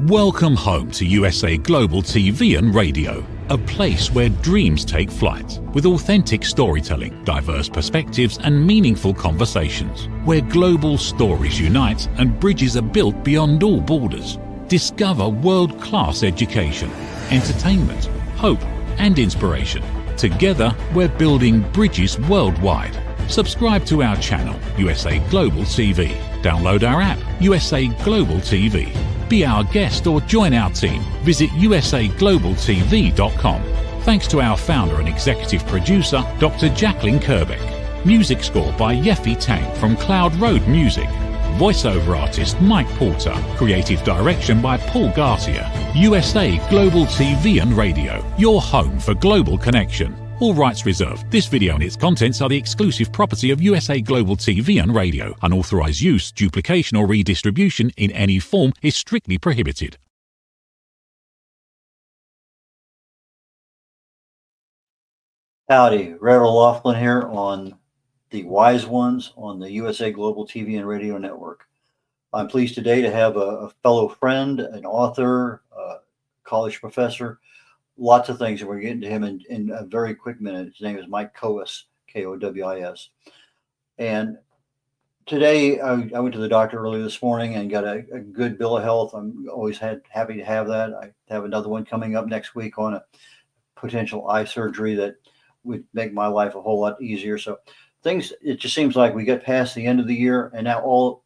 Welcome home to USA Global TV and Radio, a place where dreams take flight with authentic storytelling, diverse perspectives and meaningful conversations, where global stories unite and bridges are built beyond all borders. Discover world-class education, entertainment, hope and inspiration. Together, we're building bridges worldwide. Subscribe to our channel, USA Global TV. Download our app, USA Global TV. Be our guest or join our team. Visit usaglobaltv.com. Thanks to our founder and executive producer, Dr. Jacalyn Kerbeck. Music score by Yeffy Tang from Cloud Road Music. Voiceover artist Mike Porter. Creative direction by Paul Garcia. USA Global TV and Radio. Your home for global connection. All rights reserved. This video and its contents are the exclusive property of USA Global TV and Radio. Unauthorized use, duplication or redistribution in any form is strictly prohibited. Howdy, red-olaughlin here on the Wise Ones on the USA Global TV and Radio Network. I'm pleased today to have a fellow friend, an author, a college professor, lots of things, and we're getting to him in a very quick minute. His name is Mike Kowis, K-O-W-I-S. And today I went to the doctor early this morning and got a good bill of health. I'm always happy to have that. I have another one coming up next week on a potential eye surgery that would make my life a whole lot easier. So things, it just seems like we get past the end of the year and now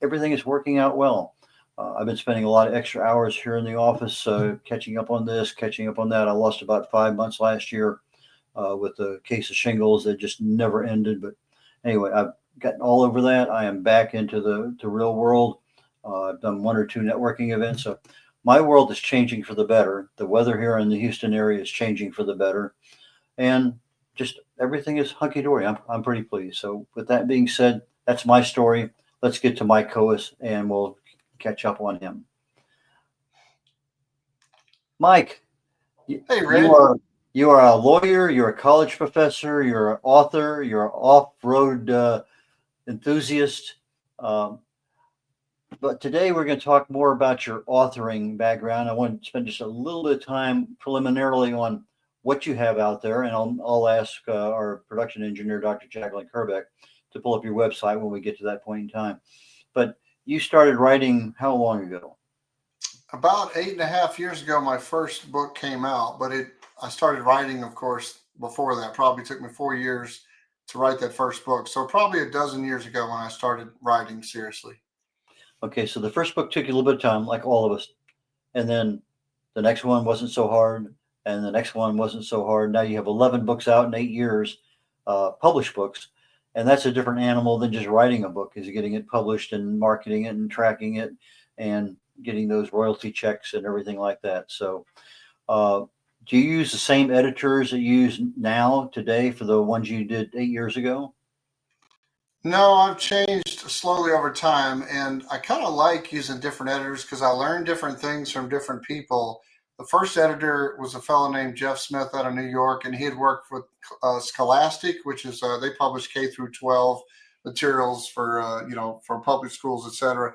everything is working out well. I've been spending a lot of extra hours here in the office, catching up on this, catching up on that. I lost about 5 months last year with the case of shingles that just never ended. But anyway, I've gotten all over that. I am back into the real world. I've done 1 or 2 networking events. So my world is changing for the better. The weather here in the Houston area is changing for the better. And just everything is hunky-dory. I'm pretty pleased. So with that being said, that's my story. Let's get to Mike Kowis and we'll catch up on him. Mike, hey, Ray. You are a lawyer, you're a college professor, you're an author, you're an off-road enthusiast. But today we're going to talk more about your authoring background. I want to spend just a little bit of time preliminarily on what you have out there, and I'll ask our production engineer, Dr. Jacalyn Kerbeck, to pull up your website when we get to that point in time. But you started writing how long ago? About 8.5 years ago, my first book came out, but I started writing, of course, before that. Probably took me 4 years to write that first book. So probably a dozen years ago when I started writing seriously. Okay, so the first book took you a little bit of time, like all of us. And then the next one wasn't so hard, and the next one wasn't so hard. Now you have 11 books out in 8 years, published books. And that's a different animal than just writing a book, is getting it published and marketing it and tracking it and getting those royalty checks and everything like that. So do you use the same editors that you use now today for the ones you did 8 years ago? No, I've changed slowly over time, and I kind of like using different editors because I learned different things from different people. The first editor was a fellow named Jeff Smith out of New York, and he had worked with Scholastic, which is they publish K through 12 materials for for public schools, etc.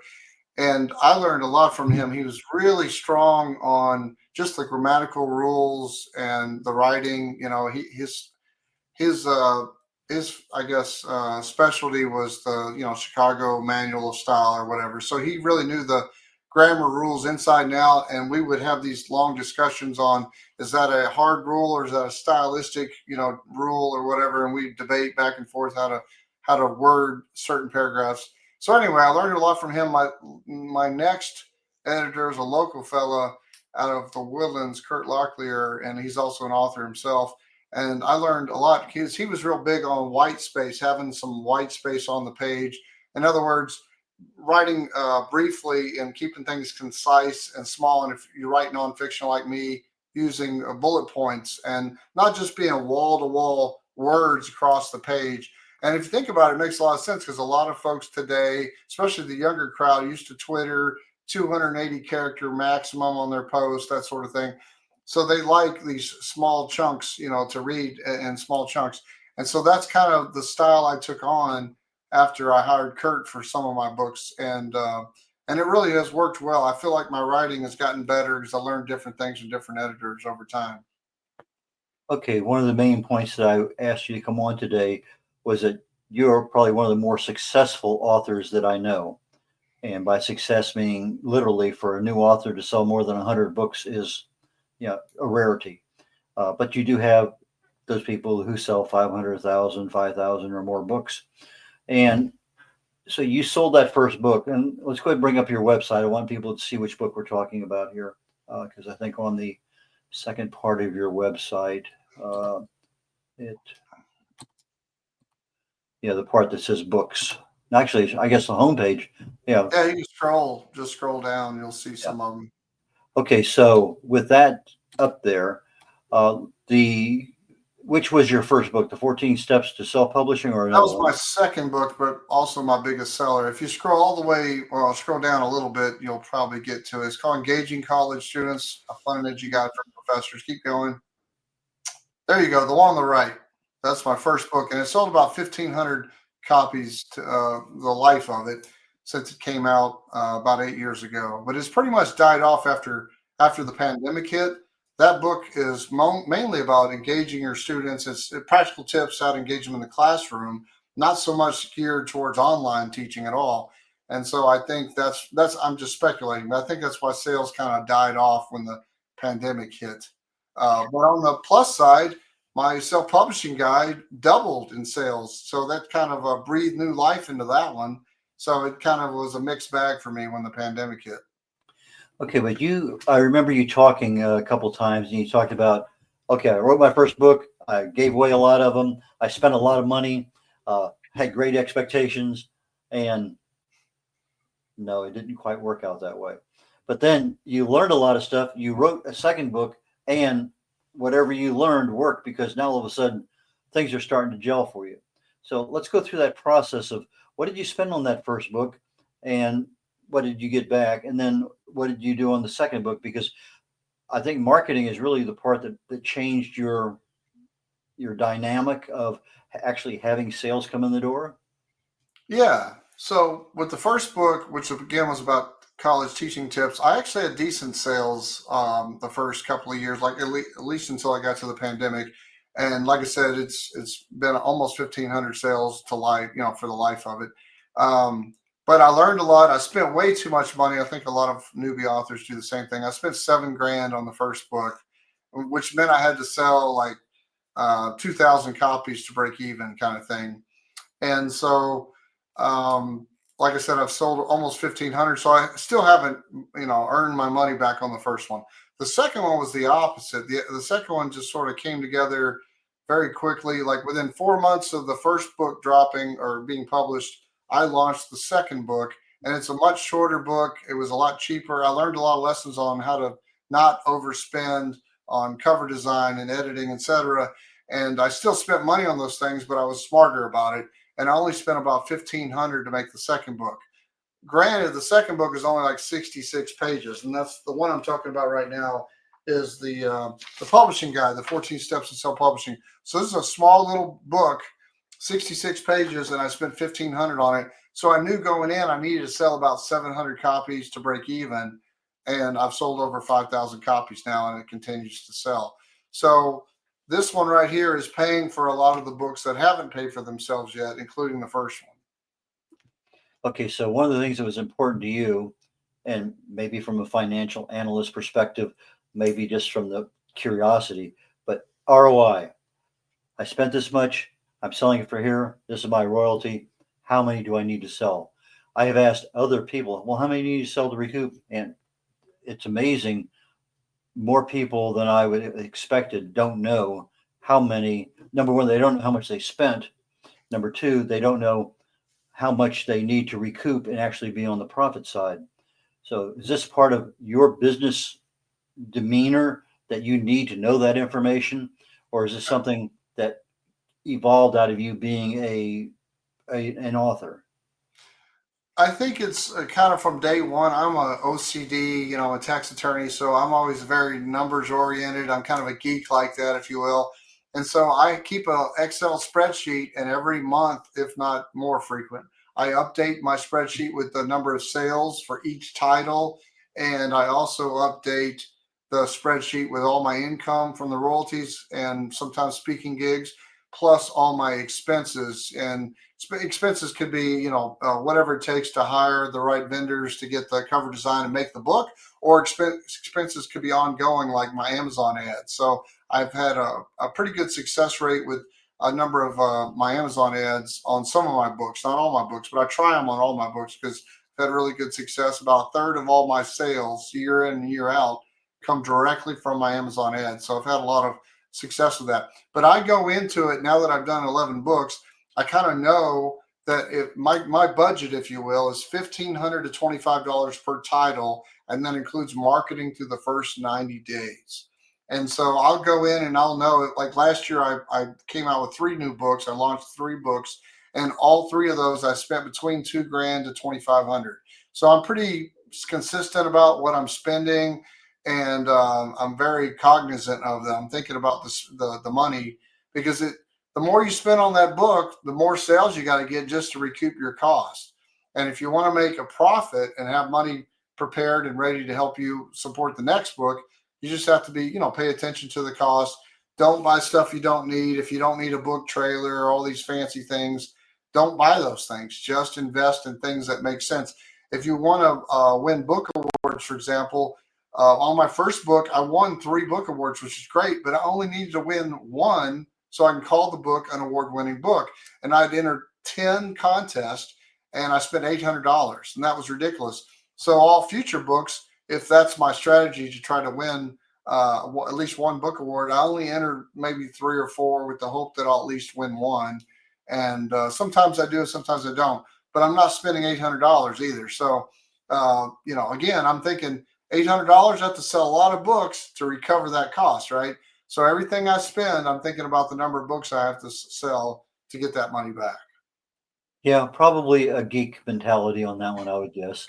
And I learned a lot from him. He was really strong on just the grammatical rules and the writing. His I guess specialty was the Chicago Manual of Style or whatever. So he really knew the grammar rules inside and out, and we would have these long discussions on, is that a hard rule or is that a stylistic rule or whatever, and we debate back and forth how to word certain paragraphs. So anyway, I learned a lot from him. My next editor is a local fella out of the Woodlands, Kurt Locklear, and he's also an author himself. And I learned a lot because he was real big on white space, having some white space on the page. In other words, writing briefly and keeping things concise and small. And if you write nonfiction like me, using bullet points and not just being wall-to-wall words across the page. And if you think about it, it makes a lot of sense because a lot of folks today, especially the younger crowd, used to Twitter, 280 character maximum on their post, that sort of thing. So they like these small chunks, to read in small chunks. And so that's kind of the style I took on after I hired Kurt for some of my books. And And it really has worked well. I feel like my writing has gotten better because I learned different things from different editors over time. Okay, one of the main points that I asked you to come on today was that you're probably one of the more successful authors that I know. And by success, meaning literally for a new author to sell more than 100 books is, a rarity. But you do have those people who sell 500,000, 5,000 or more books. And so you sold that first book. And let's go ahead and bring up your website. I want people to see which book we're talking about here, because I think on the second part of your website, the part that says books. Actually, I guess the homepage. Yeah. Yeah, you can just scroll down. You'll see some of them. Okay, so with that up there, which was your first book, the 14 Steps to Self-Publishing, or That another was one? my second book, but also my biggest seller. If you scroll all the way, or I'll scroll down a little bit, you'll probably get to it. It's called Engaging College Students, a fun and edgy guide for professors. Keep going. There you go, the one on the right. That's my first book, and it sold about 1,500 copies to the life of it since it came out about 8 years ago. But it's pretty much died off after the pandemic hit. That book is mainly about engaging your students. It's practical tips how to engage them in the classroom, not so much geared towards online teaching at all. And so I think that's I'm just speculating, but I think that's why sales kind of died off when the pandemic hit. But on the plus side, my self-publishing guide doubled in sales. So that kind of breathed new life into that one. So it kind of was a mixed bag for me when the pandemic hit. Okay, but I remember you talking a couple times, and you talked about, okay, I wrote my first book, I gave away a lot of them, I spent a lot of money, had great expectations, and no, it didn't quite work out that way. But then you learned a lot of stuff. You wrote a second book, and whatever you learned worked, because now all of a sudden things are starting to gel for you. So let's go through that process of what did you spend on that first book, and what did you get back, and then what did you do on the second book? Because I think marketing is really the part that changed your dynamic of actually having sales come in the door. Yeah. So with the first book, which again was about college teaching tips, I actually had decent sales the first couple of years, like at least until I got to the pandemic. And like I said, it's been almost 1,500 sales to life, for the life of it. But I learned a lot. I spent way too much money. I think a lot of newbie authors do the same thing. I spent $7,000 on the first book, which meant I had to sell like 2,000 copies to break even, kind of thing. And so, like I said, I've sold almost 1,500. So I still haven't, earned my money back on the first one. The second one was the opposite. The second one just sort of came together very quickly. Like within 4 months of the first book dropping or being published, I launched the second book, and it's a much shorter book. It was a lot cheaper. I learned a lot of lessons on how to not overspend on cover design and editing, etc. And I still spent money on those things, but I was smarter about it. And I only spent about 1,500 to make the second book. Granted, the second book is only like 66 pages, and that's the one I'm talking about right now. Is the publishing guide, the 14 Steps to Self-Publishing. So this is a small little book, 66 pages, and I spent 1,500 on it. So I knew going in I needed to sell about 700 copies to break even, and I've sold over 5,000 copies now, and it continues to sell. So this one right here is paying for a lot of the books that haven't paid for themselves yet, including the first one. Okay, so one of the things that was important to you, and maybe from a financial analyst perspective, maybe just from the curiosity, but ROI. I spent this much. I'm selling it for here. This is my royalty. How many do I need to sell? I have asked other people, well, how many do you need to sell to recoup? And it's amazing. More people than I would have expected don't know how many. Number one, they don't know how much they spent. Number two, they don't know how much they need to recoup and actually be on the profit side. So is this part of your business demeanor that you need to know that information? Or is this something that evolved out of you being an author? I think it's kind of from day one. I'm a OCD, a tax attorney, so I'm always very numbers oriented. I'm kind of a geek like that, if you will. And so I keep a Excel spreadsheet, and every month, if not more frequent, I update my spreadsheet with the number of sales for each title. And I also update the spreadsheet with all my income from the royalties and sometimes speaking gigs, plus all my expenses. And expenses could be, whatever it takes to hire the right vendors to get the cover design and make the book, or expenses could be ongoing, like my Amazon ads. So I've had a pretty good success rate with a number of my Amazon ads on some of my books, not all my books, but I try them on all my books because I've had really good success. About a third of all my sales year in and year out come directly from my Amazon ads. So I've had a lot of success with that. But I go into it now that I've done 11 books. I kind of know that if my budget, if you will, is $1,500 to $25 per title, and that includes marketing through the first 90 days. And so I'll go in and I'll know it. Like last year, I came out with 3 new books. I launched 3 books, and all 3 of those I spent between $2,000 to $2,500. So I'm pretty consistent about what I'm spending, and I'm very cognizant of that. I'm thinking about the money, because the more you spend on that book, the more sales you got to get just to recoup your cost. And if you want to make a profit and have money prepared and ready to help you support the next book, you just have to be, pay attention to the cost. Don't buy stuff you don't need. If you don't need a book trailer or all these fancy things, don't buy those things. Just invest in things that make sense. If you want to win book awards, for example, on my first book, I won 3 book awards, which is great, but I only needed to win 1 so I can call the book an award-winning book. And I'd entered 10 contests, and I spent $800, and that was ridiculous. So all future books, if that's my strategy to try to win at least 1 book award, I only enter maybe 3 or 4 with the hope that I'll at least win 1. And sometimes I do, sometimes I don't. But I'm not spending $800 either. So, again, I'm thinking $800, I have to sell a lot of books to recover that cost, right? So everything I spend, I'm thinking about the number of books I have to sell to get that money back. Yeah, probably a geek mentality on that one, I would guess.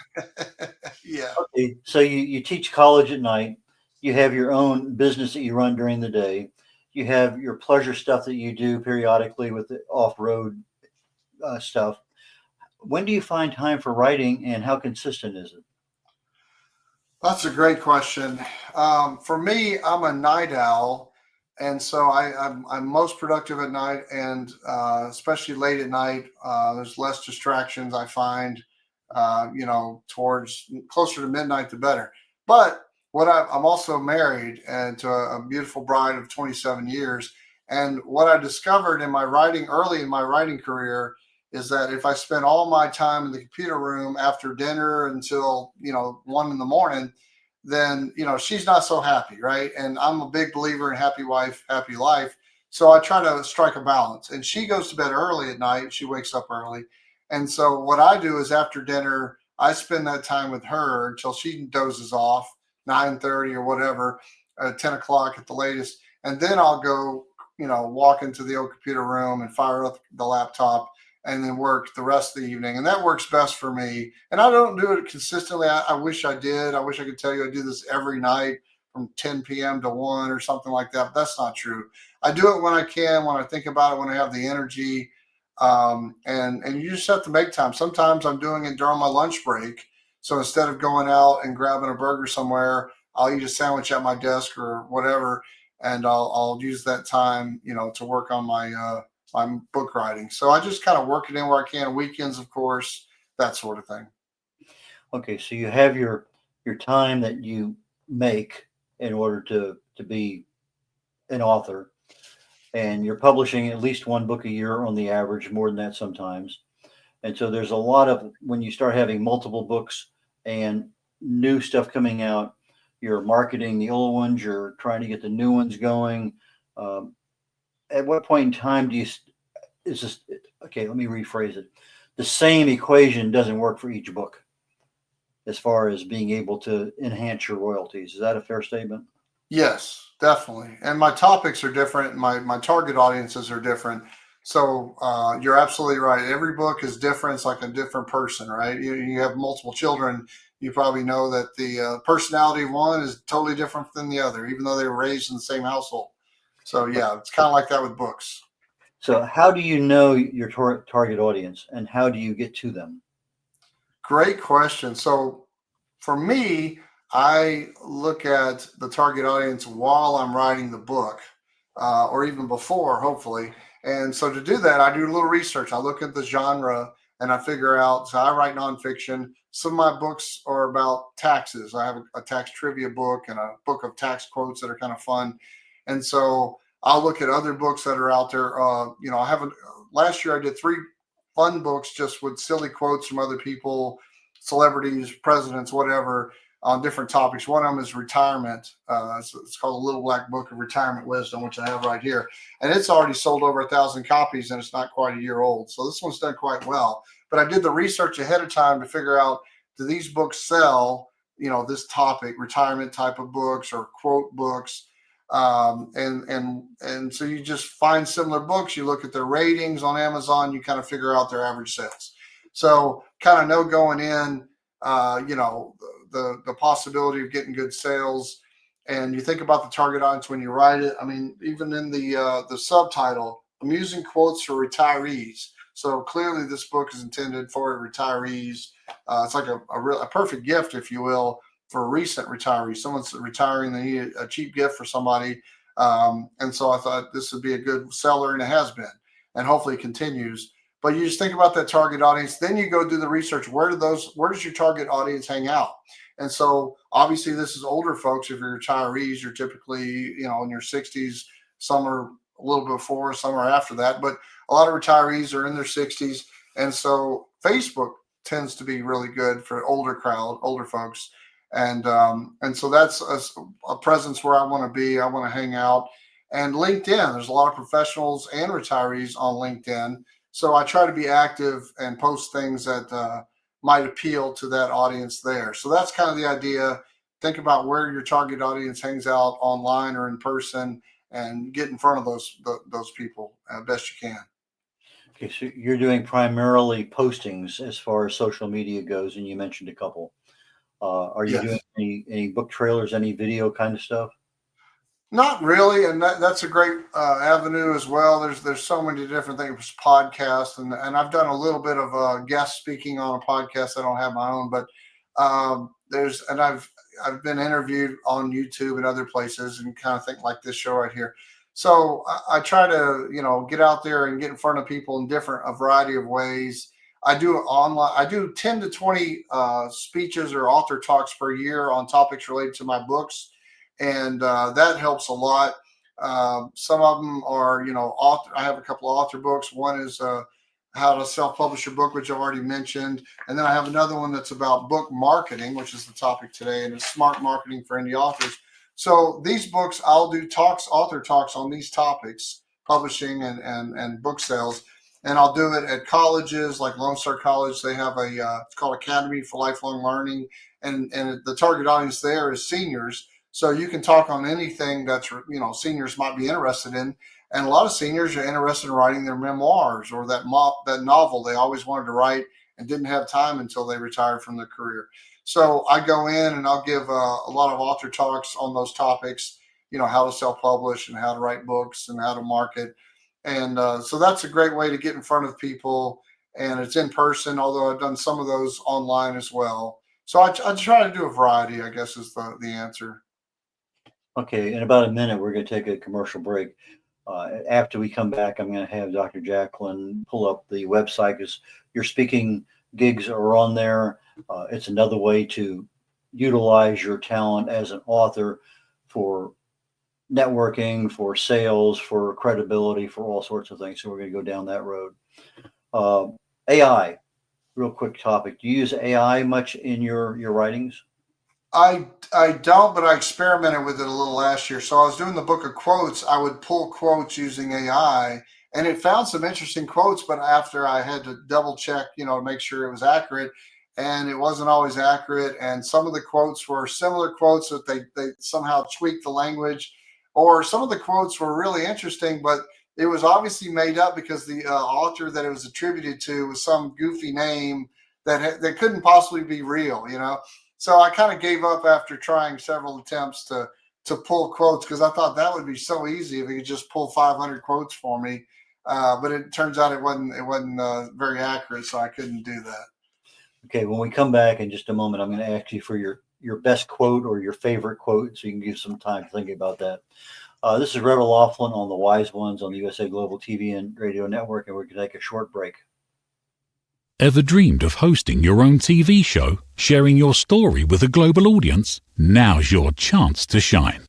Yeah. Okay, so you teach college at night. You have your own business that you run during the day. You have your pleasure stuff that you do periodically with the off-road stuff. When do you find time for writing, and how consistent is it? That's a great question. For me, I'm a night owl, and so I'm most productive at night, and especially late at night. There's less distractions, I find. Towards closer to midnight, the better. But I'm also married and to a beautiful bride of 27 years, and what I discovered in my writing early in my writing career is that if I spend all my time in the computer room after dinner until 1 in the morning, then she's not so happy, right? And I'm a big believer in happy wife, happy life. So I try to strike a balance. And she goes to bed early at night. She wakes up early. And so what I do is after dinner, I spend that time with her until she dozes off, 9:30 or whatever, 10 o'clock at the latest. And then I'll go, walk into the old computer room and fire up the laptop and then work the rest of the evening. And that works best for me. And I don't do it consistently. I wish I did. I wish I could tell you I do this every night from 10 p.m. to 1 or something like that. But that's not true. I do it when I can, when I think about it, when I have the energy. And you just have to make time. Sometimes I'm doing it during my lunch break. So instead of going out and grabbing a burger somewhere, I'll eat a sandwich at my desk or whatever. And I'll use that time, to work on my book writing. So I just kind of work it in where I can, weekends, of course, that sort of thing. Okay, so you have your time that you make in order to be an author, and you're publishing at least 1 book a year on the average, more than that sometimes. And so there's a lot of, when you start having multiple books and new stuff coming out, you're marketing the old ones, you're trying to get the new ones going. At what point in time is this, okay, let me rephrase it. The same equation doesn't work for each book as far as being able to enhance your royalties. Is that a fair statement? Yes, definitely. And my topics are different. My target audiences are different. So you're absolutely right. Every book is different. It's like a different person, right? You have multiple children. You probably know that the personality of one is totally different than the other, even though they were raised in the same household. So yeah, it's kind of like that with books. So how do you know your target audience, and how do you get to them? Great question. So for me, I look at the target audience while I'm writing the book, or even before, hopefully. And so to do that, I do a little research. I look at the genre and I figure out. So I write nonfiction. Some of my books are about taxes. I have a tax trivia book and a book of tax quotes that are kind of fun. And so I'll look at other books that are out there. I haven't. Last year I did 3 fun books just with silly quotes from other people, celebrities, presidents, whatever, on different topics. One of them is retirement. It's called A Little Black Book of Retirement Wisdom, which I have right here. And it's already sold over 1,000 copies, and it's not quite a year old. So this one's done quite well. But I did the research ahead of time to figure out, do these books sell, this topic, retirement type of books or quote books. And so you just find similar books, you look at their ratings on Amazon, you kind of figure out their average sales. So kind of know going in, the possibility of getting good sales. And you think about the target audience when you write it. I mean, even in the subtitle, amusing quotes for retirees. So clearly this book is intended for retirees. It's like a perfect gift, if you will, for a recent retiree. Someone's retiring, they need a cheap gift for somebody. And so I thought this would be a good seller, and it has been, and hopefully it continues. But you just think about that target audience. Then you go do the research. Where does your target audience hang out? And so obviously this is older folks. If you're retirees, you're typically, in your 60s. Some are a little before, some are after that. But a lot of retirees are in their 60s. And so Facebook tends to be really good for older folks. And so that's a presence where I want to be. I want to hang out. And LinkedIn, there's a lot of professionals and retirees on LinkedIn. So I try to be active and post things that might appeal to that audience there. So that's kind of the idea. Think about where your target audience hangs out online or in person, and get in front of those people best you can. Okay, so you're doing primarily postings as far as social media goes, and you mentioned a couple. Are you doing Yes. any book trailers, any video kind of stuff? Not really, and that's a great avenue as well. There's so many different things, podcasts, and I've done a little bit of guest speaking on a podcast. I don't have my own, but I've been interviewed on YouTube and other places, and kind of think like this show right here. So I try to get out there and get in front of people in a variety of ways. I do online. I do 10 to 20 speeches or author talks per year on topics related to my books, and that helps a lot. Some of them are, author. I have a couple of author books. One is how to self-publish your book, which I've already mentioned, and then I have another one that's about book marketing, which is the topic today, and it's smart marketing for indie authors. So these books, I'll do author talks on these topics, publishing and book sales. And I'll do it at colleges like Lone Star College. They have it's called Academy for Lifelong Learning. And the target audience there is seniors. So you can talk on anything that's, seniors might be interested in. And a lot of seniors are interested in writing their memoirs or that novel they always wanted to write and didn't have time until they retired from their career. So I go in and I'll give a lot of author talks on those topics, how to self-publish and how to write books and how to market. And so that's a great way to get in front of people. And it's in person, although I've done some of those online as well. So I try to do a variety, I guess, is the answer. Okay, in about a minute, we're going to take a commercial break. After we come back, I'm going to have Dr. Jacalyn pull up the website, because your speaking gigs are on there. It's another way to utilize your talent as an author for networking, for sales, for credibility, for all sorts of things. So we're going to go down that road. AI, real quick topic. Do you use AI much in your writings? I don't, but I experimented with it a little last year. So I was doing the book of quotes. I would pull quotes using AI, and it found some interesting quotes. But after I had to double check, to make sure it was accurate, and it wasn't always accurate. And some of the quotes were similar quotes that they somehow tweaked the language, or some of the quotes were really interesting, but it was obviously made up because the author that it was attributed to was some goofy name that couldn't possibly be real, So I kind of gave up after trying several attempts to pull quotes, because I thought that would be so easy if he could just pull 500 quotes for me. but it turns out it wasn't very accurate, so I couldn't do that. Okay, when we come back in just a moment, I'm going to ask you for your best quote or your favorite quote, so you can give some time thinking about that. This is red-olaughlin on the Wise Ones on the USA Global TV and Radio Network, and we're going to take a short break. Ever dreamed of hosting your own TV show, sharing your story with a global audience? Now's your chance to shine.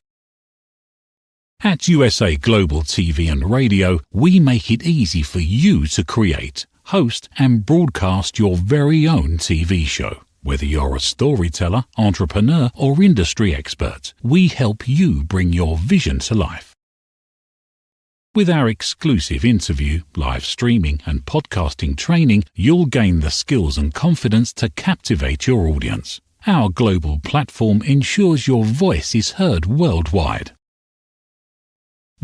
At USA Global TV and Radio, we make it easy for you to create, host, and broadcast your very own TV show. Whether you're a storyteller, entrepreneur, or industry expert, we help you bring your vision to life. With our exclusive interview, live streaming, and podcasting training, you'll gain the skills and confidence to captivate your audience. Our global platform ensures your voice is heard worldwide.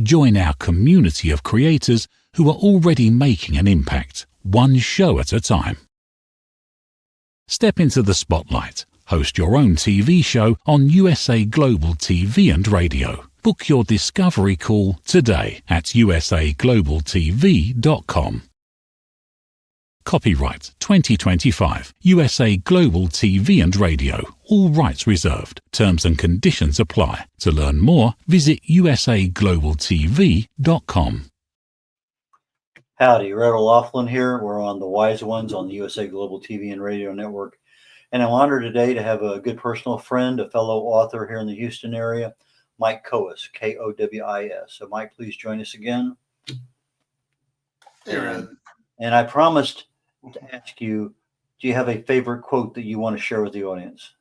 Join our community of creators who are already making an impact, one show at a time. Step into the spotlight. Host your own TV show on USA Global TV and Radio. Book your discovery call today at usaglobaltv.com. Copyright 2025 USA Global TV and Radio. All rights reserved. Terms and conditions apply. To learn more, visit usaglobaltv.com. Howdy, red-olaughlin here. We're on the Wise Ones on the USA Global TV and Radio Network. And I'm honored today to have a good personal friend, a fellow author here in the Houston area, Mike Kowis, Kowis. So Mike, please join us again. Hey, Red. And I promised to ask you, do you have a favorite quote that you want to share with the audience?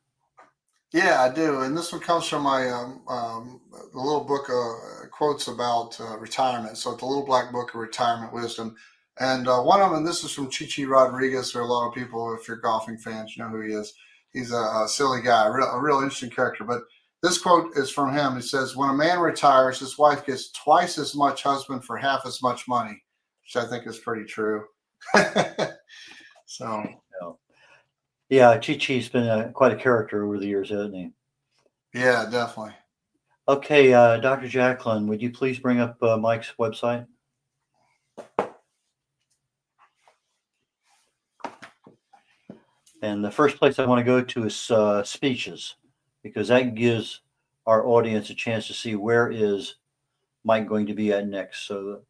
Yeah, I do. And this one comes from my the little book of quotes about retirement. So it's a little black book of retirement wisdom. And one of them, and this is from Chichi Rodriguez. There are a lot of people, if you're golfing fans, you know who he is. He's a silly guy, a real interesting character. But this quote is from him. He says, when a man retires, his wife gets twice as much husband for half as much money, which I think is pretty true. So, yeah, Chi-Chi's been quite a character over the years, hasn't he? Yeah, definitely. Okay, Dr. Jacalyn, would you please bring up Mike's website? And the first place I want to go to is speeches, because that gives our audience a chance to see where is Mike going to be at next. So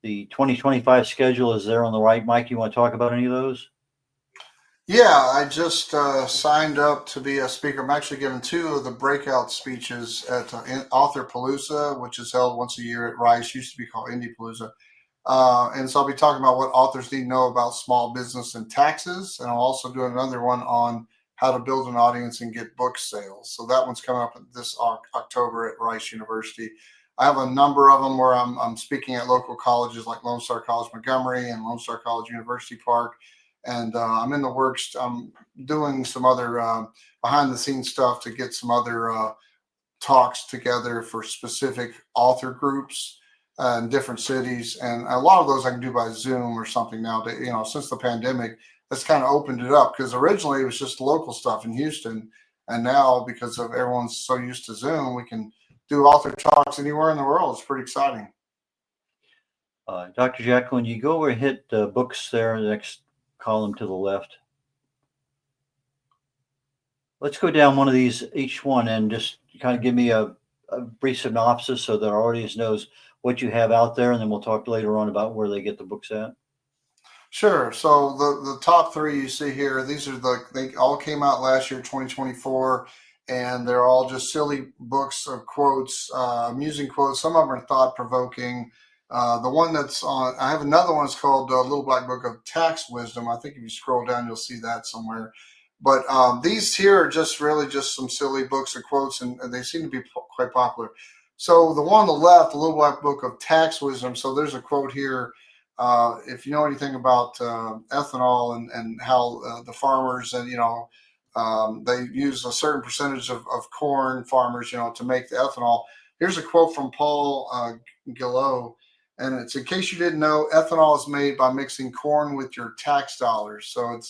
the 2025 schedule is there on the right. Mike, you want to talk about any of those? Yeah, I just signed up to be a speaker. I'm actually giving 2 of the breakout speeches at Authorpalooza, which is held once a year at Rice, used to be called Indiepalooza. And so I'll be talking about what authors need to know about small business and taxes. And I'll also do another one on how to build an audience and get book sales. So that one's coming up this October at Rice University. I have a number of them where I'm speaking at local colleges like Lone Star College Montgomery and Lone Star College University Park. And I'm in the works. I'm doing some other behind the scenes stuff to get some other talks together for specific author groups in different cities. And a lot of those I can do by Zoom or something now. Since the pandemic, that's kind of opened it up, because originally it was just local stuff in Houston. And now, because of everyone's so used to Zoom, we can do author talks anywhere in the world. It's pretty exciting. Dr. Jacalyn, you go over and hit books there, the next column to the left. Let's go down one of these, each one, and just kind of give me a brief synopsis so that our audience knows what you have out there, and then we'll talk later on about where they get the books at. Sure. So the top 3 you see here, they all came out last year, 2024, and they're all just silly books of quotes, amusing quotes. Some of them are thought-provoking. The one that's on, I have another one. It's called Little Black Book of Tax Wisdom. I think if you scroll down, you'll see that somewhere. But these here are just really just some silly books of quotes, and they seem to be quite popular. So the one on the left, the Little Black Book of Tax Wisdom. So there's a quote here. If you know anything about ethanol and how the farmers and they use a certain percentage of corn farmers to make the ethanol. Here's a quote from Paul Gillot. And it's, in case you didn't know, ethanol is made by mixing corn with your tax dollars. So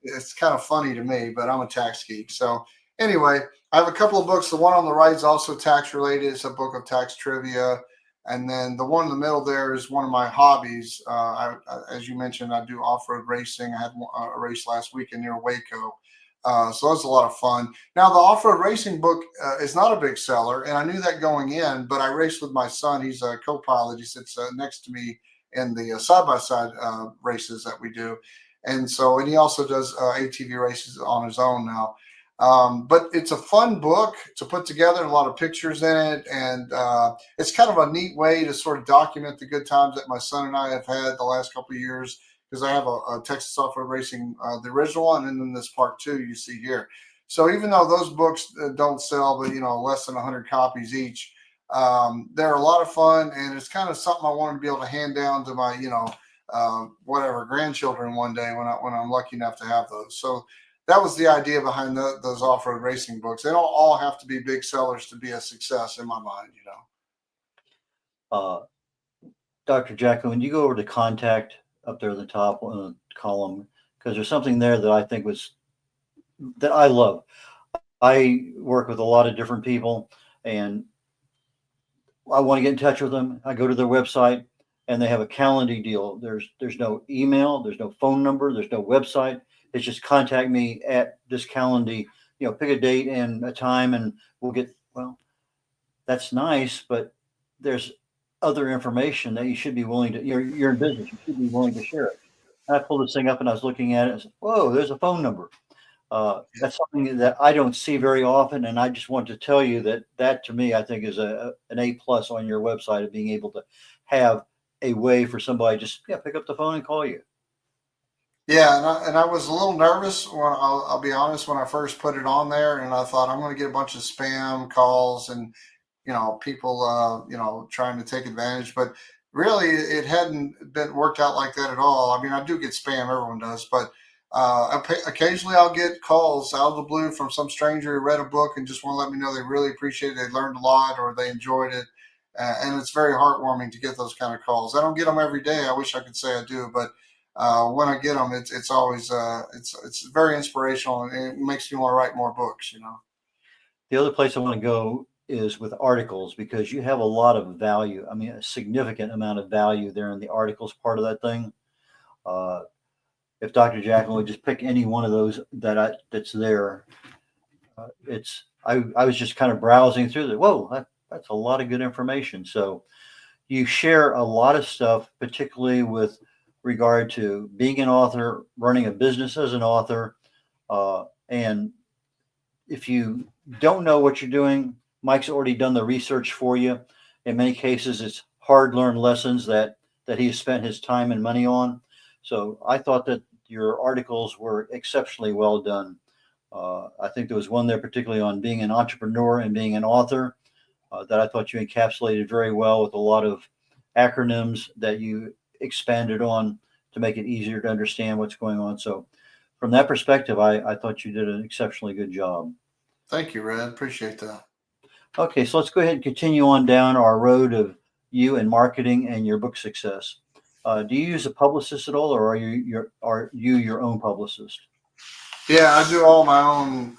it's kind of funny to me, but I'm a tax geek. So anyway, I have a couple of books. The one on the right is also tax related. It's a book of tax trivia. And then the one in the middle there is one of my hobbies. As you mentioned, I do off-road racing. I had a race last weekend near Waco. So that was a lot of fun. Now, the off-road racing book is not a big seller, and I knew that going in, but I raced with my son. He's a co-pilot. He sits next to me in the side-by-side races that we do. And so, and he also does ATV races on his own now. But it's a fun book to put together, a lot of pictures in it. And it's kind of a neat way to sort of document the good times that my son and I have had the last couple of years, because I have a Texas Off-Road Racing, the original one, and then this part 2 you see here. So even though those books don't sell, but, less than 100 copies each, they're a lot of fun. And it's kind of something I wanted to be able to hand down to my, whatever grandchildren one day when I'm lucky enough to have those. So that was the idea behind those off-road racing books. They don't all have to be big sellers to be a success in my mind, Dr. Jacalyn, when you go over to contact up there at the top on the column, because there's something there that I think that I love. I work with a lot of different people, and I want to get in touch with them. I go to their website, and they have a Calendly deal. There's no email, there's no phone number, there's no website. It's just contact me at this Calendly, pick a date and a time, and we'll get, well, that's nice, but there's other information that you should be willing to, you're in business, you should be willing to share it. And I pulled this thing up and I was looking at it and said, whoa, there's a phone number. That's something that I don't see very often. And I just want to tell you that to me, I think is an A+ on your website, of being able to have a way for somebody just pick up the phone and call you. Yeah, and I was a little nervous when I'll be honest, when I first put it on there, and I thought I'm going to get a bunch of spam calls and people trying to take advantage, but really it hadn't been worked out like that at all. I mean, I do get spam, everyone does, but occasionally I'll get calls out of the blue from some stranger who read a book and just want to let me know they really appreciate it, they learned a lot, or they enjoyed it. And it's very heartwarming to get those kind of calls. I don't get them every day. I wish I could say I do, but when I get them, it's always it's very inspirational, and it makes me want to write more books. The other place I want to go is with articles, because you have a lot of value. I mean, a significant amount of value there in the articles part of that thing. If Dr. Jacalyn would just pick any one of those that's there, I was just kind of browsing through that. Whoa, that's a lot of good information. So you share a lot of stuff, particularly with regard to being an author, running a business as an author. And if you don't know what you're doing, Mike's already done the research for you. In many cases, it's hard-learned lessons that he has spent his time and money on. So I thought that your articles were exceptionally well done. I think there was one there particularly on being an entrepreneur and being an author that I thought you encapsulated very well, with a lot of acronyms that you expanded on to make it easier to understand what's going on. So from that perspective, I thought you did an exceptionally good job. Thank you, Red. Appreciate that. Okay, so let's go ahead and continue on down our road of you and marketing and your book success. Do you use a publicist at all, or are you your own publicist? Yeah, I do all my own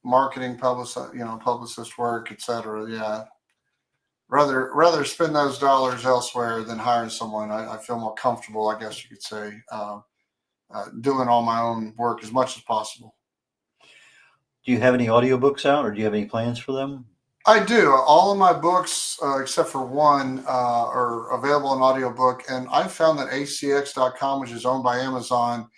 marketing, publicist work, etc. Yeah, rather spend those dollars elsewhere than hiring someone. I feel more comfortable, I guess you could say, doing all my own work as much as possible. Do you have any audiobooks out, or do you have any plans for them? I do. All of my books, except for one, are available in audiobook. And I found that acx.com, which is owned by Amazon,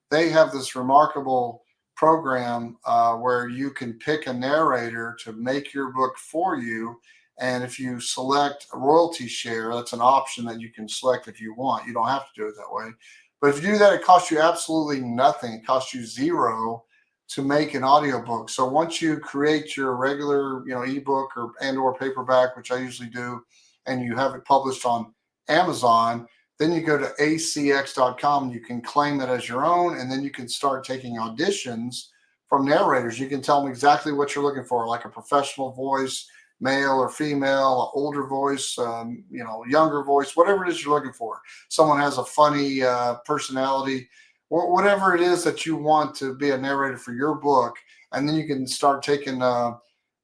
they have this remarkable program where you can pick a narrator to make your book for you. And if you select a royalty share, that's an option that you can select if you want. You don't have to do it that way. But if you do that, it costs you absolutely nothing. It costs you $0 to make an audiobook. So once you create your regular, ebook or paperback, which I usually do, and you have it published on Amazon, then you go to acx.com, you can claim it as your own, and then you can start taking auditions from narrators. You can tell them exactly what you're looking for, like a professional voice, male or female, an older voice, younger voice, whatever it is you're looking for. Someone has a funny personality, whatever it is that you want to be a narrator for your book. And then you can start taking,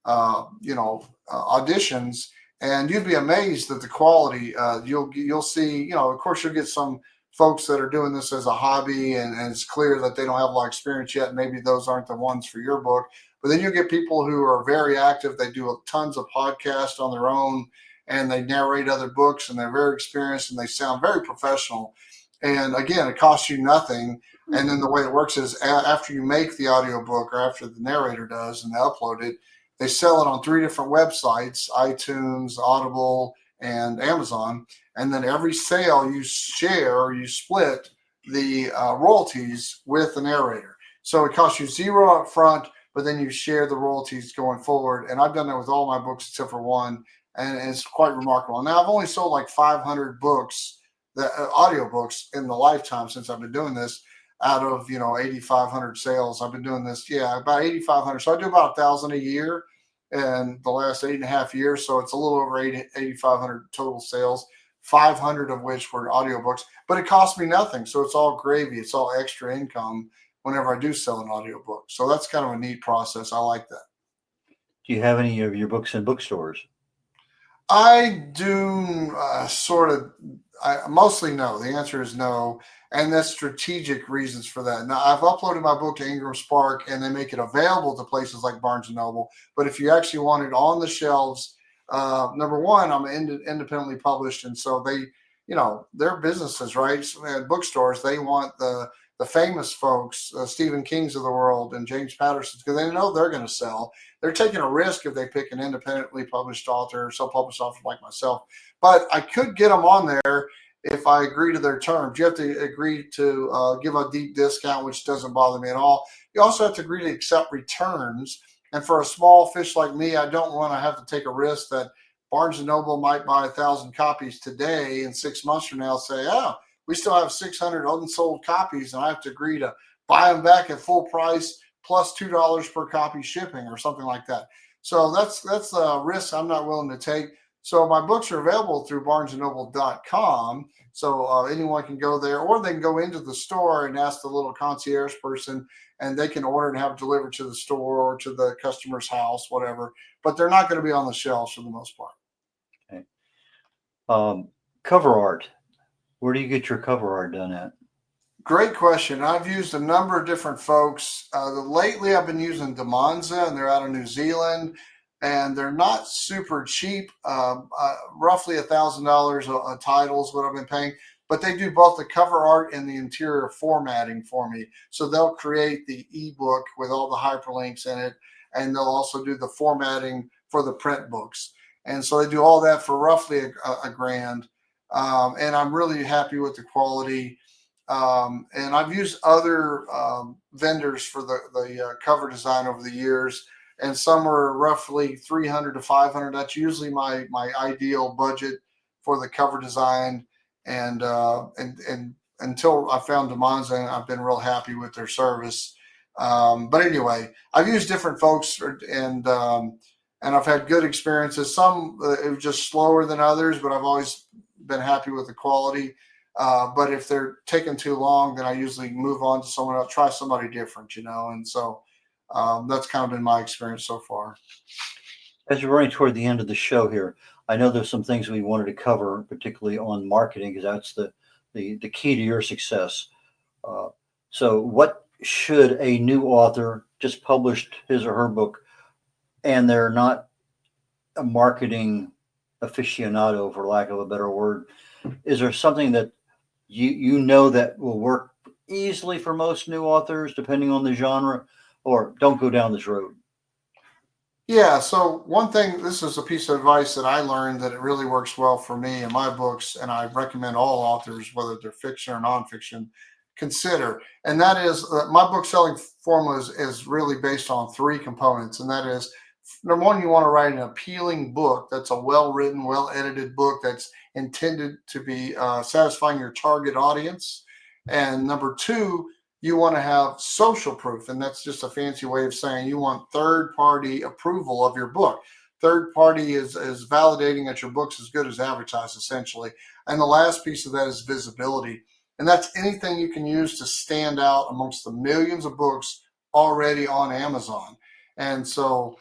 auditions, and you'd be amazed at the quality. You'll see, of course, you'll get some folks that are doing this as a hobby, and it's clear that they don't have a lot of experience yet. Maybe those aren't the ones for your book. But then you get people who are very active. They do tons of podcasts on their own, and they narrate other books, and they're very experienced, and they sound very professional. And again, it costs you nothing. And then the way it works is after you make the audiobook, or after the narrator does and they upload it, they sell it on 3 different websites: iTunes, Audible, and Amazon. And then every sale you share, or you split the royalties with the narrator. So it costs you 0 up front, but then you share the royalties going forward. And I've done that with all my books except for one, and it's quite remarkable. Now, I've only sold like 500 books, audiobooks, in the lifetime since I've been doing this. Out of 8,500 sales, I've been doing this, about 8,500. So I do about 1,000 a year in the last 8.5 years. So it's a little over 8,500 total sales, 500 of which were audiobooks. But it cost me nothing, so it's all gravy. It's all extra income whenever I do sell an audiobook. So that's kind of a neat process. I like that. Do you have any of your books in bookstores? I do mostly no. The answer is no. And there's strategic reasons for that. Now, I've uploaded my book to Ingram Spark, and they make it available to places like Barnes & Noble. But if you actually want it on the shelves, number one, I'm independently published. And so they, they're businesses, right? So, bookstores, they want the famous folks, Stephen Kings of the world and James Patterson's, because they know they're going to sell. They're taking a risk if they pick an independently published author, self-published author like myself. But I could get them on there if I agree to their terms. You have to agree to give a deep discount, which doesn't bother me at all. You also have to agree to accept returns. And for a small fish like me, I don't want to have to take a risk that Barnes & Noble might buy 1,000 copies today, and 6 months from now say, oh, we still have 600 unsold copies, and I have to agree to buy them back at full price plus $2 per copy shipping or something like that. So that's a risk I'm not willing to take. So my books are available through barnesandnoble.com. So anyone can go there, or they can go into the store and ask the little concierge person, and they can order and have it delivered to the store or to the customer's house, whatever. But they're not going to be on the shelves for the most part. Okay. Cover art. Where do you get your cover art done at? Great question. I've used a number of different folks. Lately, I've been using Demonza, and they're out of New Zealand, and they're not super cheap. Roughly $1,000 a title is what I've been paying. But they do both the cover art and the interior formatting for me. So they'll create the ebook with all the hyperlinks in it, and they'll also do the formatting for the print books. And so they do all that for roughly a grand. And I'm really happy with the quality. And I've used other vendors for the cover design over the years, and some are roughly $300 to $500. That's usually my ideal budget for the cover design. And until I found Demonza, I've been real happy with their service. But anyway, I've used different folks, and I've had good experiences. Some it was just slower than others, but I've always been happy with the quality. But if they're taking too long, then I usually move on to someone else, try somebody different, And so that's kind of been my experience so far. As we're running toward the end of the show here, I know there's some things we wanted to cover, particularly on marketing, because that's the key to your success. So what should a new author just published his or her book, and they're not a marketing aficionado, for lack of a better word, is there something that you know that will work easily for most new authors, depending on the genre, or don't go down this road? Yeah. So one thing, this is a piece of advice that I learned that it really works well for me in my books, and I recommend all authors, whether they're fiction or nonfiction, consider. And that is my book selling formula is really based on 3 components. And that is, number one, you want to write an appealing book. That's a well-written, well-edited book that's intended to be satisfying your target audience. And number 2, you want to have social proof. And that's just a fancy way of saying you want third-party approval of your book. Third party is validating that your book's as good as advertised, essentially. And the last piece of that is visibility. And that's anything you can use to stand out amongst the millions of books already on Amazon. And so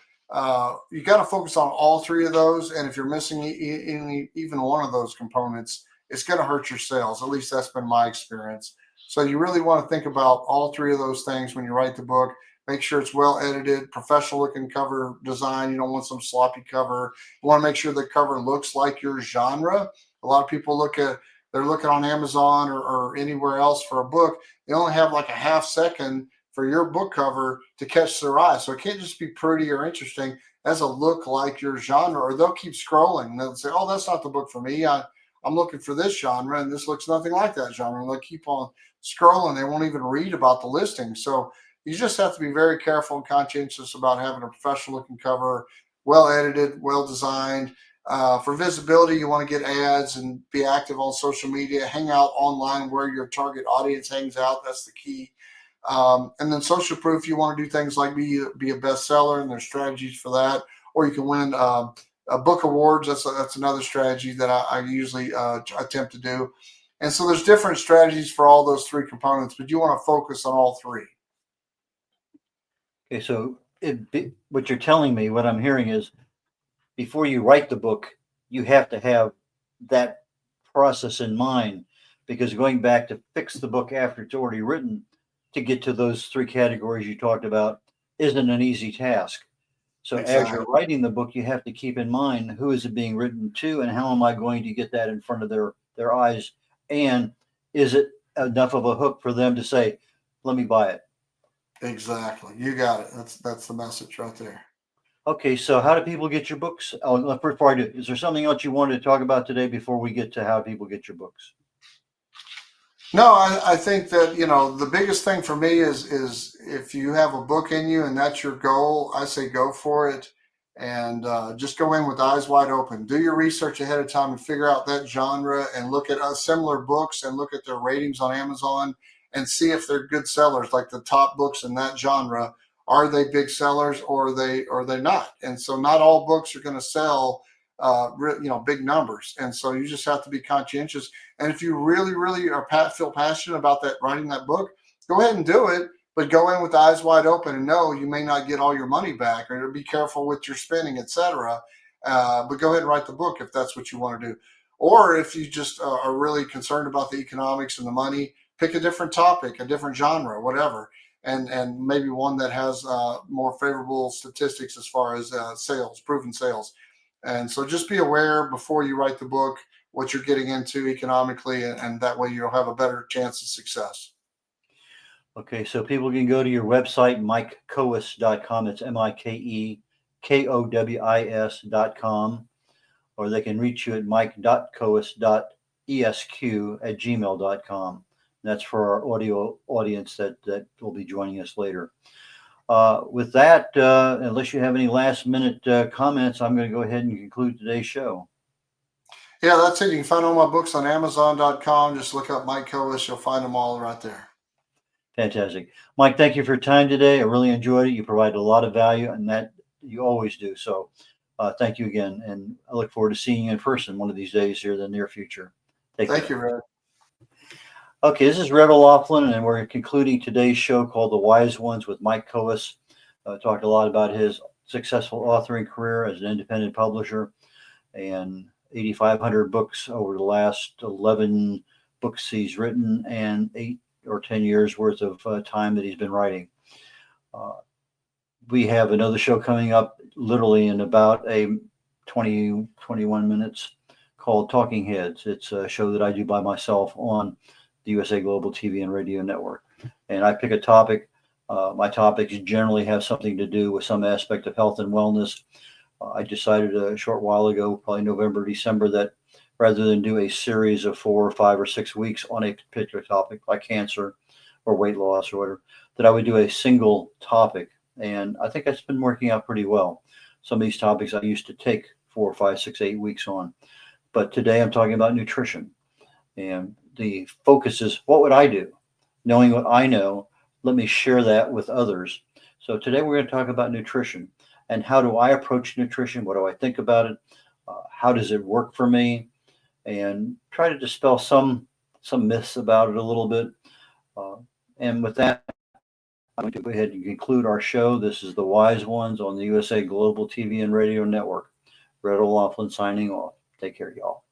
You got to focus on all three of those. And if you're missing even one of those components, it's going to hurt your sales. At least that's been my experience. So you really want to think about all three of those things when you write the book. Make sure it's well edited, professional looking cover design. You don't want some sloppy cover. You want to make sure the cover looks like your genre. A lot of people they're looking on Amazon or anywhere else for a book. They only have like a half second for your book cover to catch their eye. So it can't just be pretty or interesting. It has a look like your genre, or they'll keep scrolling and they'll say, oh, that's not the book for me. I'm looking for this genre and this looks nothing like that genre. And they'll keep on scrolling. They won't even read about the listing. So you just have to be very careful and conscientious about having a professional looking cover, well edited, well designed. For visibility, you want to get ads and be active on social media, hang out online where your target audience hangs out. That's the key. And then social proof, you want to do things like be a bestseller, and there's strategies for that. Or you can win book awards. That's another strategy that I usually attempt to do. And so there's different strategies for all those three components, but you want to focus on all three. Okay, so what you're telling me, what I'm hearing is, before you write the book, you have to have that process in mind, because going back to fix the book after it's already written to get to those three categories you talked about isn't an easy task. So Exactly. As you're writing the book, you have to keep in mind, who is it being written to and how am I going to get that in front of their eyes? And is it enough of a hook for them to say, let me buy it? Exactly. You got it. That's the message right there. Okay, so how do people get your books? Oh, before I do, is there something else you wanted to talk about today before we get to how people get your books? No, I think that, the biggest thing for me is if you have a book in you and that's your goal, I say go for it, and just go in with eyes wide open. Do your research ahead of time and figure out that genre and look at similar books and look at their ratings on Amazon and see if they're good sellers, like the top books in that genre. Are they big sellers or are they not? And so not all books are going to sell, big numbers. And so you just have to be conscientious. And if you really, really feel passionate about that, writing that book, go ahead and do it, but go in with eyes wide open and know you may not get all your money back, or be careful with your spending, etc. But go ahead and write the book if that's what you want to do. Or if you just are really concerned about the economics and the money, pick a different topic, a different genre, whatever, and maybe one that has more favorable statistics as far as sales, proven sales. And so just be aware before you write the book what you're getting into economically, and that way you'll have a better chance of success. Okay, so people can go to your website, mikekowis.com. It's MikeKowis.com, or they can reach you at mike.kowis.esq@gmail.com. That's for our audio audience that will be joining us later. With that, unless you have any last minute comments, I'm going to go ahead and conclude today's show. Yeah, that's it. You can find all my books on Amazon.com. Just look up Mike Kowis. You'll find them all right there. Fantastic. Mike, thank you for your time today. I really enjoyed it. You provided a lot of value, and that you always do. So thank you again. And I look forward to seeing you in person one of these days here in the near future. Thank you, Red. Okay, this is red-olaughlin, and we're concluding today's show called The Wise Ones with Mike Kowis. Talked a lot about his successful authoring career as an independent publisher and 8,500 books over the last 11 books he's written and 8 or 10 years worth of time that he's been writing. We have another show coming up literally in about 21 minutes called Talking Heads. It's a show that I do by myself on the USA Global TV and Radio Network. And I pick a topic. My topics generally have something to do with some aspect of health and wellness. I decided a short while ago, probably November, December, that rather than do a series of 4 or 5 or 6 weeks on a particular topic like cancer or weight loss or whatever, that I would do a single topic. And I think that's been working out pretty well. Some of these topics I used to take 4, 5, 6, 8 weeks on. But today I'm talking about nutrition. And the focus is, what would I do? Knowing what I know, let me share that with others. So today we're going to talk about nutrition and how do I approach nutrition? What do I think about it? How does it work for me? And try to dispel some myths about it a little bit. And with that, I'm going to go ahead and conclude our show. This is The Wise Ones on the USA Global TV and Radio Network. Red-olaughlin signing off. Take care, y'all.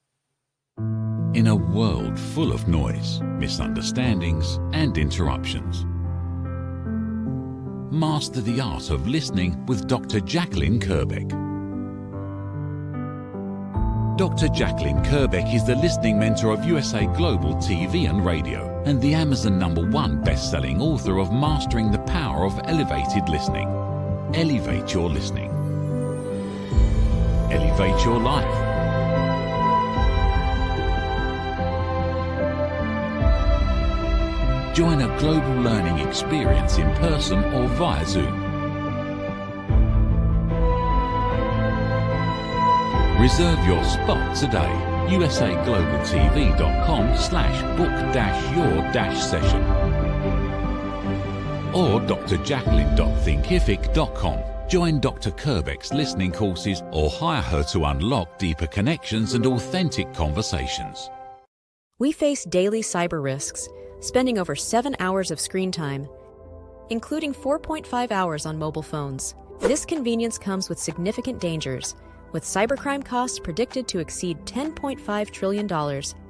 In a world full of noise, misunderstandings, and interruptions, master the art of listening with Dr. Jacalyn Kerbeck. Dr. Jacalyn Kerbeck is the listening mentor of USA Global TV and Radio and the Amazon #1 best-selling author of Mastering the Power of Elevated Listening. Elevate your listening. Elevate your life. Join a global learning experience in person or via Zoom. Reserve your spot today. usaglobaltv.com/book-your-session or drjacalyn.thinkific.com. Join Dr. Kerbeck's listening courses or hire her to unlock deeper connections and authentic conversations. We face daily cyber risks, spending over 7 hours of screen time, including 4.5 hours on mobile phones. This convenience comes with significant dangers, with cybercrime costs predicted to exceed $10.5 trillion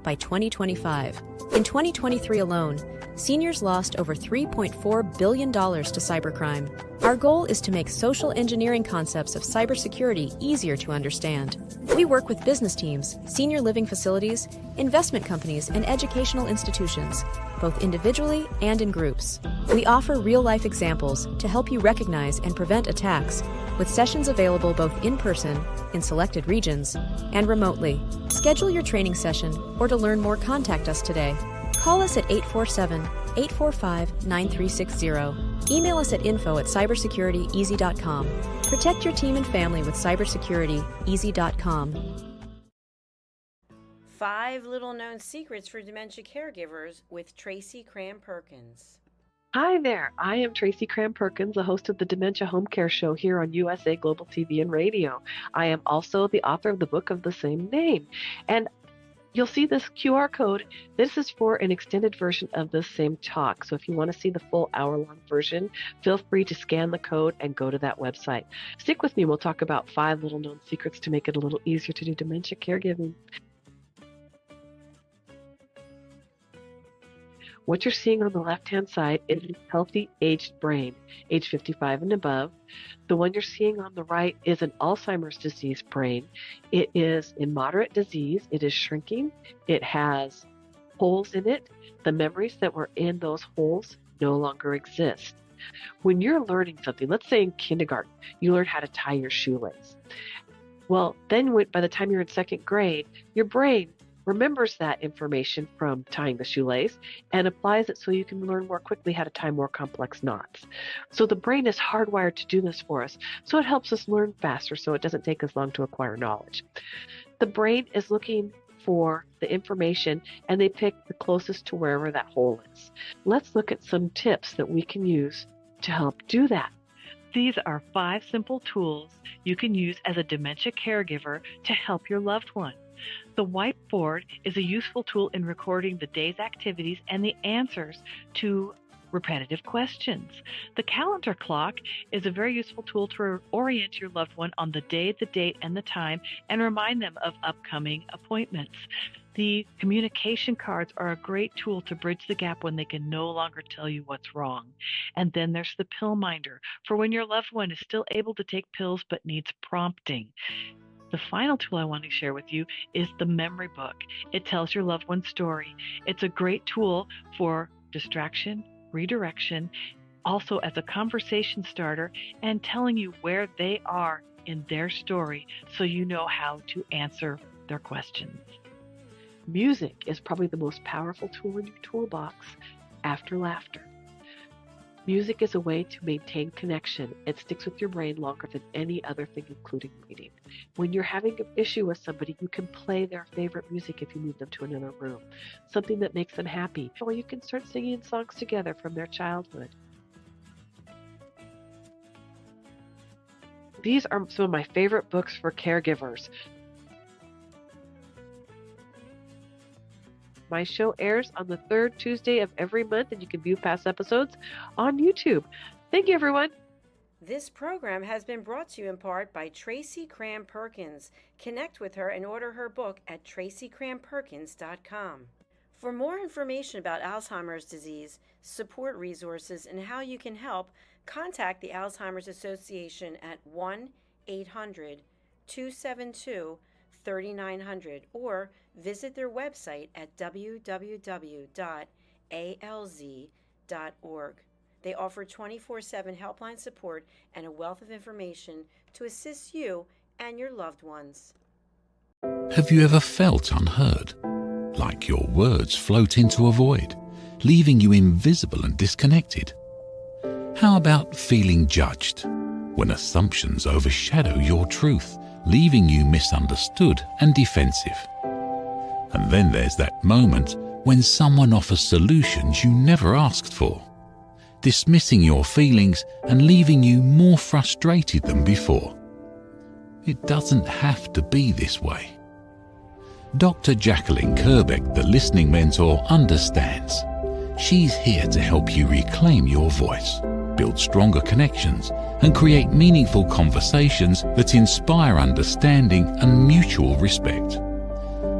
by 2025. In 2023 alone, seniors lost over $3.4 billion to cybercrime. Our goal is to make social engineering concepts of cybersecurity easier to understand. We work with business teams, senior living facilities, investment companies, and educational institutions, both individually and in groups. We offer real-life examples to help you recognize and prevent attacks, with sessions available both in person, in selected regions, and remotely. Schedule your training session, or to learn more, contact us today. Call us at 847-845-9360. Email us at info@cybersecurityeasy.com. Protect your team and family with cybersecurityeasy.com. 5 little-known secrets for dementia caregivers with Tracy Cram-Perkins. Hi there, I am Tracy Cram-Perkins, the host of the Dementia Home Care Show here on USA Global TV and Radio. I am also the author of the book of the same name. And you'll see this QR code. This is for an extended version of the same talk. So if you want to see the full hour-long version, feel free to scan the code and go to that website. Stick with me. We'll talk about 5 little-known secrets to make it a little easier to do dementia caregiving. What you're seeing on the left-hand side is a healthy aged brain, age 55 and above. The one you're seeing on the right is an Alzheimer's disease brain. It is in moderate disease. It is shrinking. It has holes in it. The memories that were in those holes no longer exist. When you're learning something, let's say in kindergarten, you learn how to tie your shoelace. Well, then by the time you're in 2nd grade, your brain remembers that information from tying the shoelace and applies it so you can learn more quickly how to tie more complex knots. So the brain is hardwired to do this for us, so it helps us learn faster so it doesn't take us long to acquire knowledge. The brain is looking for the information and they pick the closest to wherever that hole is. Let's look at some tips that we can use to help do that. These are 5 simple tools you can use as a dementia caregiver to help your loved one. The whiteboard is a useful tool in recording the day's activities and the answers to repetitive questions. The calendar clock is a very useful tool to orient your loved one on the day, the date, and the time, and remind them of upcoming appointments. The communication cards are a great tool to bridge the gap when they can no longer tell you what's wrong. And then there's the pill minder, for when your loved one is still able to take pills but needs prompting. The final tool I want to share with you is the memory book. It tells your loved one's story. It's a great tool for distraction, redirection, also as a conversation starter, and telling you where they are in their story so you know how to answer their questions. Music is probably the most powerful tool in your toolbox after laughter. Music is a way to maintain connection. It sticks with your brain longer than any other thing, including reading. When you're having an issue with somebody, you can play their favorite music if you move them to another room, something that makes them happy, or you can start singing songs together from their childhood. These are some of my favorite books for caregivers. My show airs on the third Tuesday of every month, and you can view past episodes on YouTube. Thank you, everyone. This program has been brought to you in part by Tracy Cram Perkins. Connect with her and order her book at tracycramperkins.com. For more information about Alzheimer's disease, support resources, and how you can help, contact the Alzheimer's Association at 1-800-272-3900 or visit their website at www.alz.org. They offer 24/7 helpline support and a wealth of information to assist you and your loved ones. Have you ever felt unheard? Like your words float into a void, leaving you invisible and disconnected? How about feeling judged, when assumptions overshadow your truth, leaving you misunderstood and defensive? And then there's that moment when someone offers solutions you never asked for, dismissing your feelings and leaving you more frustrated than before. It doesn't have to be this way. Dr. Jacalyn Kerbeck, the listening mentor, understands. She's here to help you reclaim your voice, build stronger connections, and create meaningful conversations that inspire understanding and mutual respect.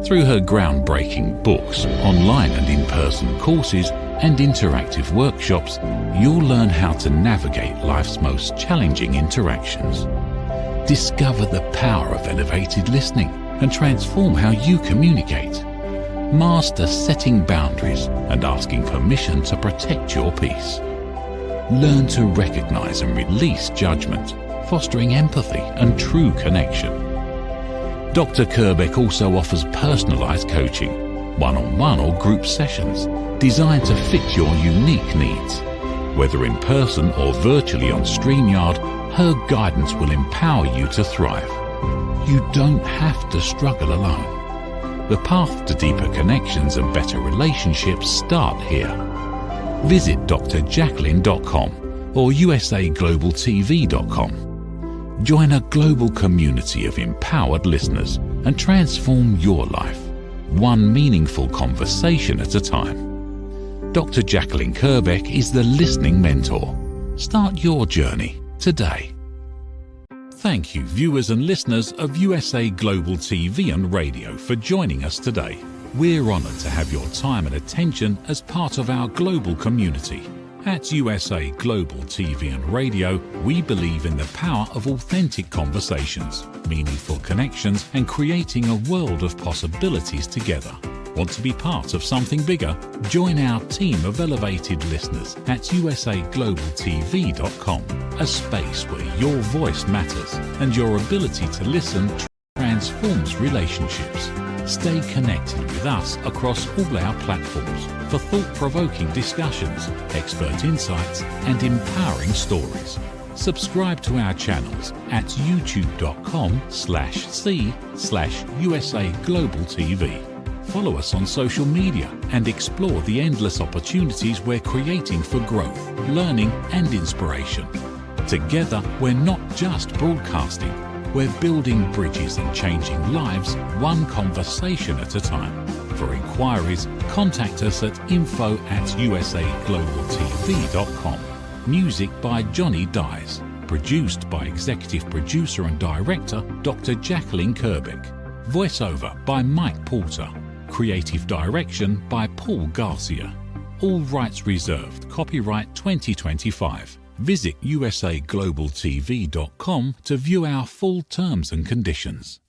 Through her groundbreaking books, online and in-person courses, and interactive workshops, you'll learn how to navigate life's most challenging interactions. Discover the power of elevated listening and transform how you communicate. Master setting boundaries and asking permission to protect your peace. Learn to recognize and release judgment, fostering empathy and true connection. Dr. Kerbeck also offers personalized coaching, one-on-one or group sessions designed to fit your unique needs. Whether in person or virtually on StreamYard, her guidance will empower you to thrive. You don't have to struggle alone. The path to deeper connections and better relationships start here. Visit drjacalyn.com or usaglobaltv.com. Join a global community of empowered listeners and transform your life, one meaningful conversation at a time. Dr. Jacalyn Kerbeck is the listening mentor. Start your journey today. Thank you, viewers and listeners of USA Global TV and Radio, for joining us today. We're honored to have your time and attention as part of our global community. At USA Global TV and Radio, we believe in the power of authentic conversations, meaningful connections, and creating a world of possibilities together. Want to be part of something bigger? Join our team of elevated listeners at usaglobaltv.com, a space where your voice matters and your ability to listen transforms relationships. Stay connected with us across all our platforms for thought-provoking discussions, expert insights, and empowering stories. Subscribe to our channels at youtube.com/c/usaglobaltv. Follow us on social media and explore the endless opportunities we're creating for growth, learning, and inspiration. Together, we're not just broadcasting, we're building bridges and changing lives one conversation at a time. For inquiries, contact us at info@usaglobaltv.com. Music by Johnny Dies. Produced by Executive Producer and Director Dr. Jacalyn Kerbeck. Voiceover by Mike Porter. Creative Direction by Paul Garcia. All rights reserved. Copyright 2025. Visit usaglobaltv.com to view our full terms and conditions.